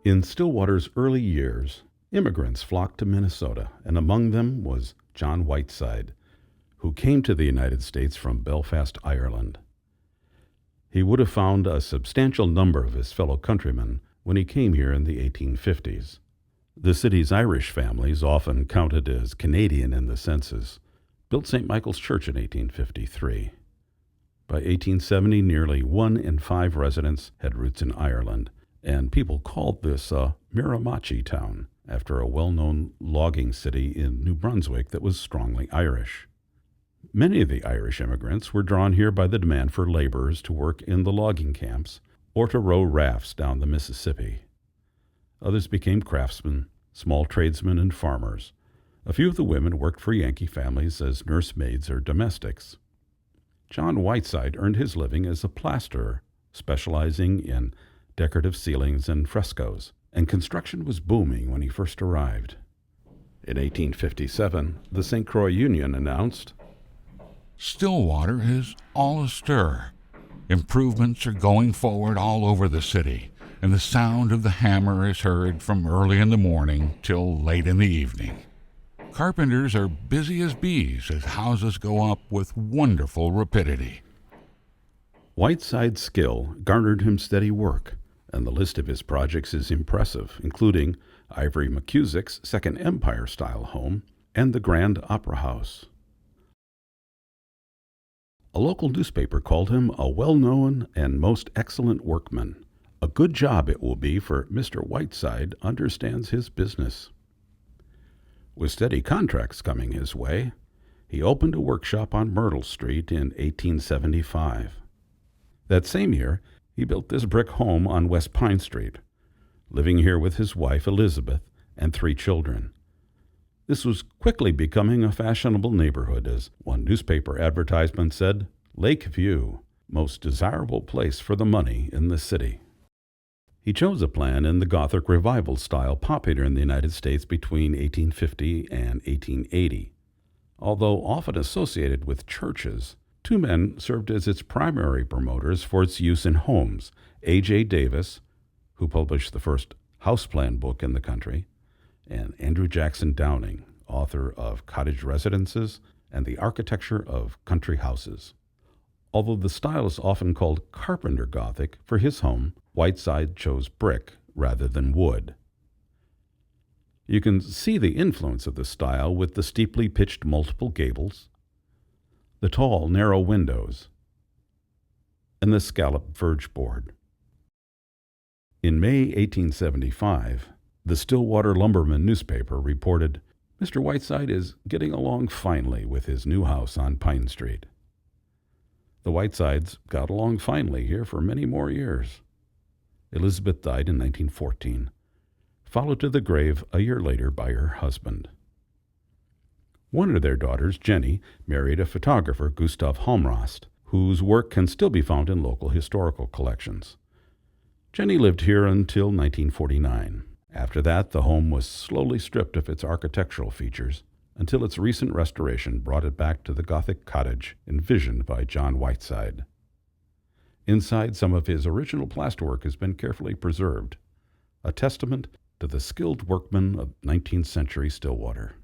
In Stillwater's early years, immigrants flocked to Minnesota, and among them was John Whiteside, who came to the United States from Belfast, Ireland. He would have found a substantial number of his fellow countrymen when he came here in the 1850s. The city's Irish families, often counted as Canadian in the census, built St. Michael's Church in 1853. By 1870, nearly 1 in 5 residents had roots in Ireland, and people called this a Miramichi town, after a well-known logging city in New Brunswick that was strongly Irish. Many of the Irish immigrants were drawn here by the demand for laborers to work in the logging camps or to row rafts down the Mississippi. Others became craftsmen, small tradesmen, and farmers. A few of the women worked for Yankee families as nursemaids or domestics. John Whiteside earned his living as a plasterer, specializing in decorative ceilings and frescoes, and construction was booming when he first arrived. In 1857, the St. Croix Union announced, "Stillwater is all astir. Improvements are going forward all over the city, and the sound of the hammer is heard from early in the morning till late in the evening. Carpenters are busy as bees as houses go up with wonderful rapidity." Whiteside's skill garnered him steady work, and the list of his projects is impressive, including Ivory McCusick's Second Empire-style home and the Grand Opera House. A local newspaper called him a well-known and most excellent workman. A good job it will be, for Mr. Whiteside understands his business. With steady contracts coming his way, he opened a workshop on Myrtle Street in 1875. That same year, he built this brick home on West Pine Street, living here with his wife Elizabeth and 3 children. This was quickly becoming a fashionable neighborhood, as one newspaper advertisement said, "Lakeview, most desirable place for the money in the city." He chose a plan in the Gothic revival style popular in the United States between 1850 and 1880. Although often associated with churches, 2 men served as its primary promoters for its use in homes: A.J. Davis, who published the first houseplan book in the country, and Andrew Jackson Downing, author of Cottage Residences and the Architecture of Country Houses. Although the style is often called Carpenter Gothic, for his home, Whiteside chose brick rather than wood. You can see the influence of the style with the steeply pitched multiple gables, the tall, narrow windows, and the scalloped verge board. In May 1875, the Stillwater Lumberman newspaper reported, "Mr. Whiteside is getting along finely with his new house on Pine Street." The Whitesides got along finely here for many more years. Elizabeth died in 1914, followed to the grave a year later by her husband. One of their daughters, Jenny, married a photographer, Gustav Halmrost, whose work can still be found in local historical collections. Jenny lived here until 1949. After that, the home was slowly stripped of its architectural features until its recent restoration brought it back to the Gothic cottage envisioned by John Whiteside. Inside, some of his original plasterwork has been carefully preserved, a testament to the skilled workmen of 19th century Stillwater.